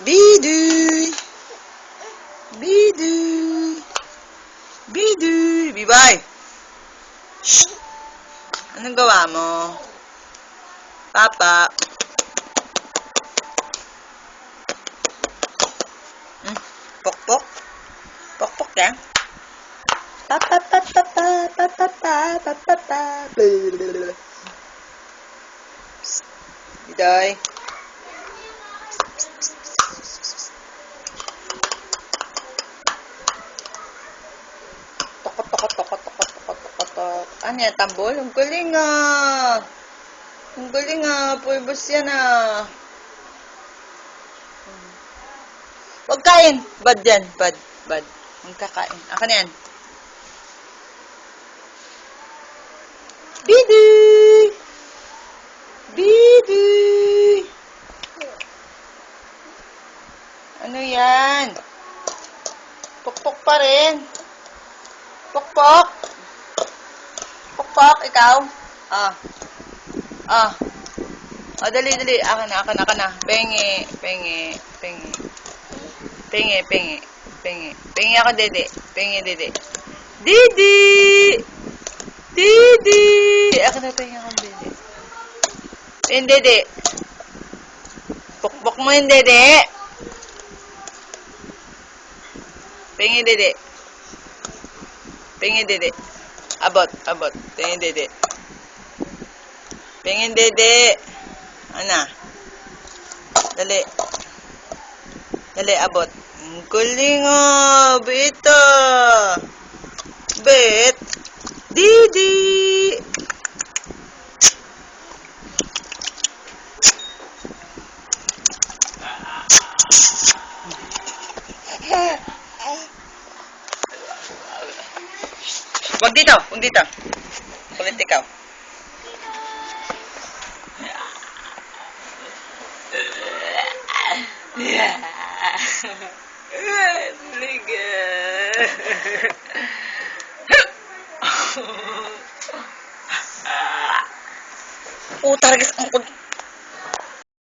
Biduy! Biduy! Biduy! Bibay! Shh! Anong gawa mo? Papa! Pokpok? Pokpok yan? Papa! Biday! Tokot. Ano yan, tambol? Ang galing ah! Ang galing ah! Pulbos yan ah! Huwag kain! Bad yan, bad. Huwag kakain. Ako na yan. Biduy! Biduy! Ano yan? Pokpok pa rin. Pokpok! Pokpok, ikaw? Dali. Akin na. Pengi. Pengi ako, dede. Didi! Akin na, pengi ako, dede. Pengi, dede. Pokpok mo yun, dede. Pengi, dede. Abot. Pengi, dede. Ana. Dali, abot. Ang galing ah. Beta. Bet. Didi. Wag dito. Kulit ikaw. Liga. Taragis ang